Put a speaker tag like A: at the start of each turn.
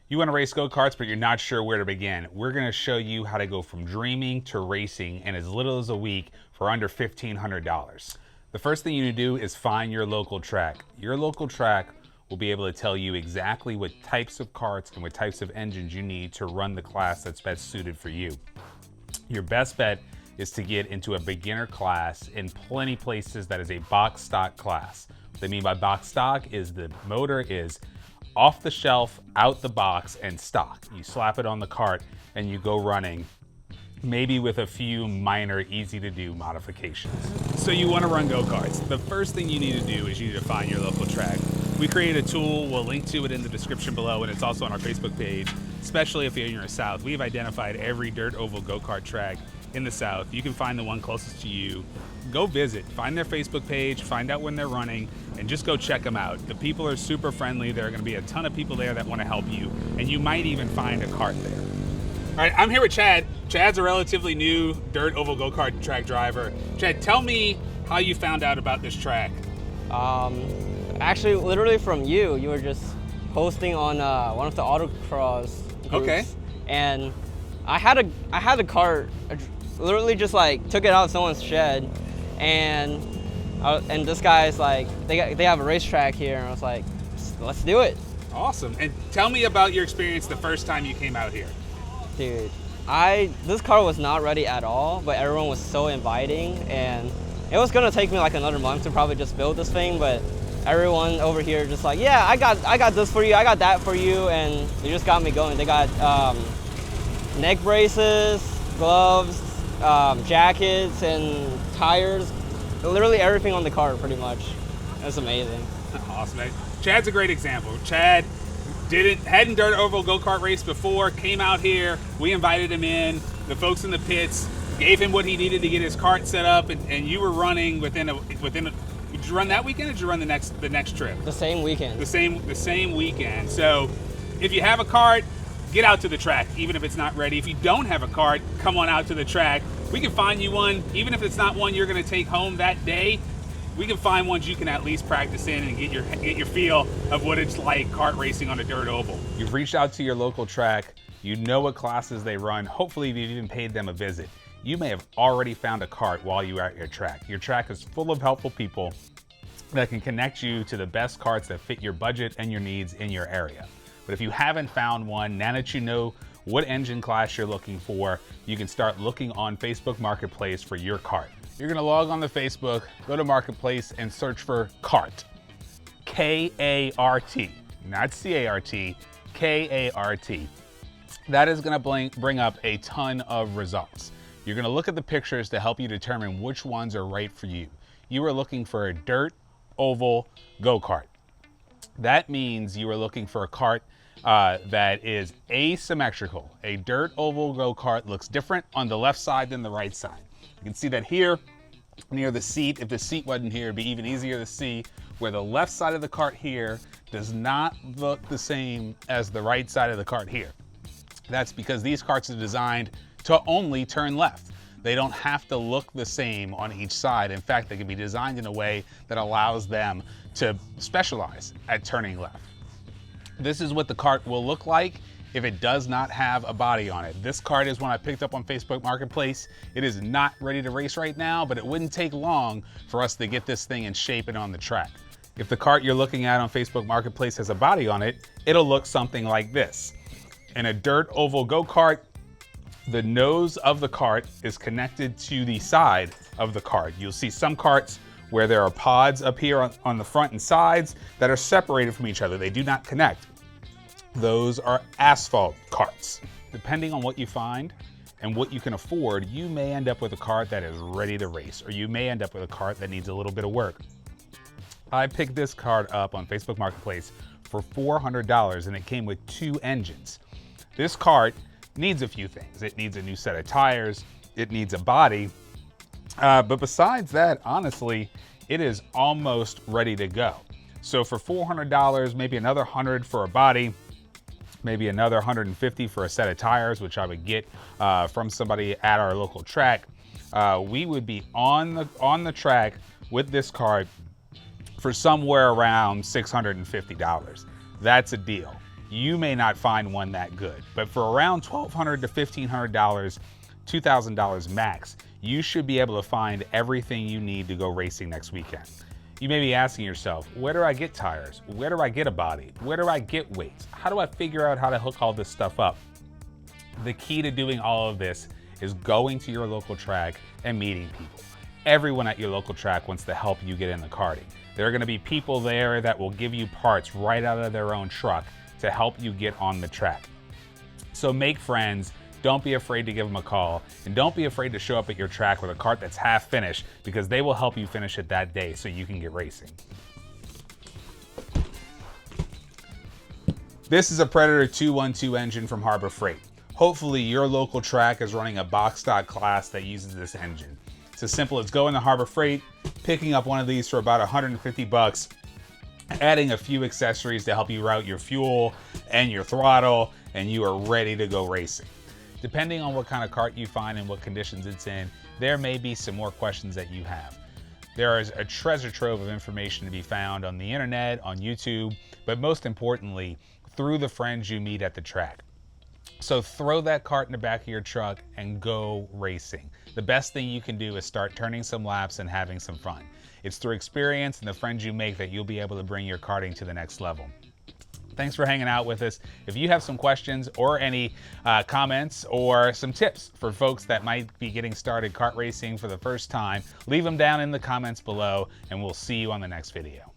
A: You want to race go-karts, but you're not sure where to begin. We're going to show you how to go from dreaming to racing in as little as a week for under $1,500. The first thing you need to do is find your local track. Your local track will be able to tell you exactly what types of karts and what types of engines you need to run the class that's best suited for you. Your best bet is to get into a beginner class. In plenty places that is a box stock class. What they mean by box stock is the motor is off the shelf, out the box, and stock. You slap it on the kart and you go running, maybe with a few minor, easy to do modifications. So you want to run go-karts. The first thing you need to do is you need to find your local track. We created a tool, we'll link to it in the description below, and it's also on our Facebook page, especially if you're in the South. We've identified every dirt oval go-kart track in the South. You can find the one closest to you. Go visit, find their Facebook page, find out when they're running, and just go check them out. The people are super friendly. There are going to be a ton of people there that want to help you, and you might even find a kart there. All right, I'm here with Chad. Chad's a relatively new dirt oval go-kart track driver. Chad, tell me how you found out about this track.
B: Actually, literally from you. You were just posting on one of the autocross groups.
A: Okay.
B: And I had a cart. Literally just like took it out of someone's shed, and this guy's like, they have a racetrack here, and I was like, let's do it.
A: Awesome. And tell me about your experience the first time you came out here.
B: Dude, this car was not ready at all, but everyone was so inviting, and it was gonna take me like another month to probably just build this thing, but everyone over here just like, yeah, I got this for you, I got that for you, and they just got me going. They got neck braces, gloves, jackets, and tires, literally everything on the car pretty much. It's amazing.
A: Awesome, man. Chad's a great example. Chad hadn't dirt oval go-kart race before, came out here, we invited him in, the folks in the pits gave him what he needed to get his kart set up, and you were running within a did you run that weekend or did you run the next trip?
B: The same weekend.
A: The same weekend. So if you have a kart, get out to the track, even if it's not ready. If you don't have a kart, come on out to the track. We can find you one, even if it's not one you're gonna take home that day. We can find ones you can at least practice in and get your feel of what it's like kart racing on a dirt oval. You've reached out to your local track, you know what classes they run, hopefully you've even paid them a visit. You may have already found a kart while you were at your track. Your track is full of helpful people that can connect you to the best karts that fit your budget and your needs in your area. But if you haven't found one, now that you know what engine class you're looking for, you can start looking on Facebook Marketplace for your kart. You're gonna log on to Facebook, go to Marketplace, and search for kart. K-A-R-T, not C-A-R-T, K-A-R-T. That is gonna bring up a ton of results. You're gonna look at the pictures to help you determine which ones are right for you. You are looking for a dirt oval go-kart. That means you are looking for a kart that is asymmetrical. A dirt oval go-kart looks different on the left side than the right side. You can see that here near the seat. If the seat wasn't here, it'd be even easier to see where the left side of the kart here does not look the same as the right side of the kart here. That's because these karts are designed to only turn left. They don't have to look the same on each side. In fact, they can be designed in a way that allows them to specialize at turning left. This is what the kart will look like if it does not have a body on it. This kart is one I picked up on Facebook Marketplace. It is not ready to race right now, but it wouldn't take long for us to get this thing in shape and on the track. If the kart you're looking at on Facebook Marketplace has a body on it, it'll look something like this. In a dirt oval go-kart, the nose of the kart is connected to the side of the kart. You'll see some karts where there are pods up here on the front and sides that are separated from each other. They do not connect. Those are asphalt karts. Depending on what you find and what you can afford, you may end up with a kart that is ready to race, or you may end up with a kart that needs a little bit of work. I picked this kart up on Facebook Marketplace for $400, and it came with 2 engines. This kart needs a few things. It needs a new set of tires, it needs a body, but besides that, honestly, it is almost ready to go. So for $400, maybe another $100 for a body, maybe another $150 for a set of tires, which I would get from somebody at our local track, we would be on the track with this kart for somewhere around $650. That's a deal. you may not find one that good. But for around $1,200 to $1,500, $2,000 max, you should be able to find everything you need to go racing next weekend. You may be asking yourself, where do I get tires? Where do I get a body? Where do I get weights? How do I figure out how to hook all this stuff up? The key to doing all of this is going to your local track and meeting people. Everyone at your local track wants to help you get into karting. There are going to be people there that will give you parts right out of their own truck to help you get on the track. So make friends, don't be afraid to give them a call, and don't be afraid to show up at your track with a kart that's half finished, because they will help you finish it that day so you can get racing. This is a Predator 212 engine from Harbor Freight. Hopefully your local track is running a box stock class that uses this engine. It's as simple as going to Harbor Freight, picking up one of these for about 150 bucks, adding a few accessories to help you route your fuel and your throttle, and you are ready to go racing. Depending on what kind of kart you find and what conditions it's in, there may be some more questions that you have. There is a treasure trove of information to be found on the internet, on YouTube, but most importantly, through the friends you meet at the track. So throw that kart in the back of your truck and go racing. The best thing you can do is start turning some laps and having some fun. It's through experience and the friends you make that you'll be able to bring your karting to the next level. Thanks for hanging out with us. If you have some questions or any comments or some tips for folks that might be getting started kart racing for the first time, leave them down in the comments below, and we'll see you on the next video.